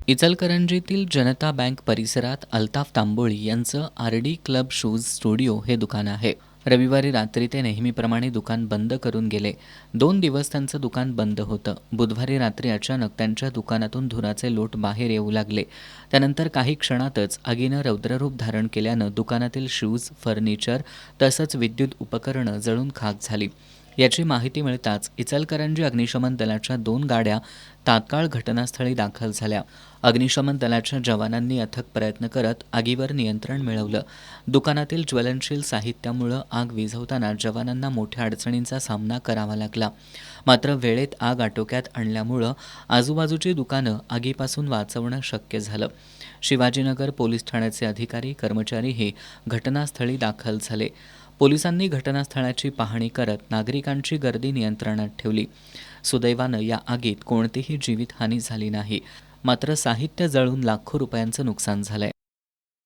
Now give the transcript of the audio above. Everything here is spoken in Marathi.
इचलकरंजीतील जनता बँक परिसरात अल्ताफ तांबोळी यांचं आर.डी. क्लब शूज स्टुडिओ हे दुकान आहे. रविवारी रात्री ते नेहमीप्रमाणे दुकान बंद करून गेले. 2 दिवस त्यांचं दुकान बंद होतं. बुधवारी रात्री अचानक त्यांच्या दुकानातून धुराचे लोट बाहेर येऊ लागले. त्यानंतर काही क्षणातच आगीनं रौद्ररूप धारण केल्यानं दुकानातील शूज, फर्निचर तसंच विद्युत उपकरणं जळून खाक झाली. याची माहिती मिळताच इचलकरंजी अग्निशमन दलाच्या 2 गाड्या तात्काळ घटनास्थळी दाखल झाल्या. अग्निशमन दलाच्या जवानांनी अथक प्रयत्न करत आगीवर नियंत्रण मिळवलं. दुकानातील ज्वलनशील साहित्यामुळे आग विझवताना जवानांना मोठ्या अडचणींचा सामना करावा लागला. मात्र वेळेत आग आटोक्यात आणल्यामुळं आजूबाजूची दुकानं आगीपासून वाचवणं शक्य झालं. शिवाजीनगर पोलीस ठाण्याचे अधिकारी, कर्मचारीही घटनास्थळी दाखल झाले. पोलिसांनी घटनास्थळाची पाहणी करत नागरिकांची गर्दी नियंत्रणात ठेवली. सुदैवानं या आगीत कोणतीही जीवितहानी झाली नाही. मात्र साहित्य जळून लाखो रुपयांचं नुकसान झालंय.